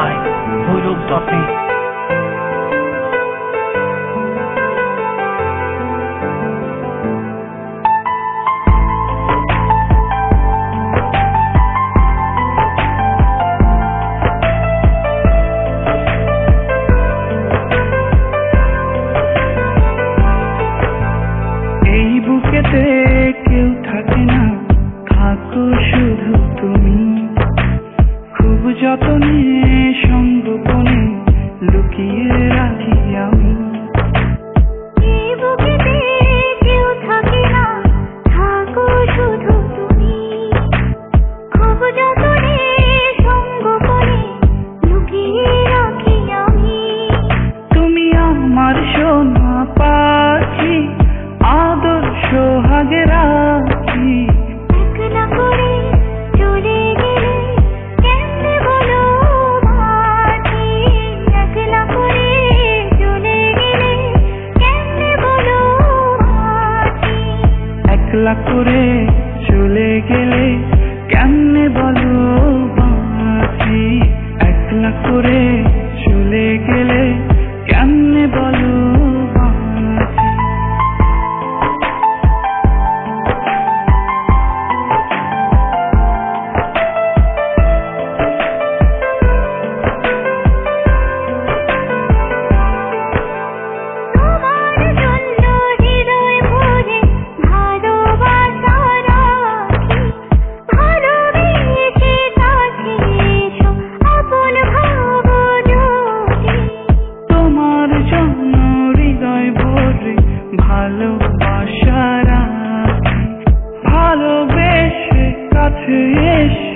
By ভৈরব.net। এই বুকেতে কেউ থাকে না, থাকো শুধু তুমি। খুব যতনে সংগোপনে লুকিয়ে রাখি আমি। এই বুকেতে কেউ থাকে না, থাকো শুধু তুমি। খুব যতনে সংগোপনে লুকিয়ে রাখি আমি। তুমি আমার সোনা পাখি, আদর সোহাগে রাখি। একলা করে চলে গেলে কেমনে বলো মাটি। একলা করে চলে গেলে কেমনে বলো মাটি। একলা করে চলে গেলে কেমনে বলো বাঁচি। একলা করে চলে গেলে কেমনে বলো বাঁচি। তোমার জন্য হৃদয় ভরে ভালোবাসা রাখি। ভালোবেসে কাছে এসো আপন ভাবো যদি। তোমার জন্য হৃদয় ভরে ভালোবাসা রাখি। ভালোবেসে কাছে এসে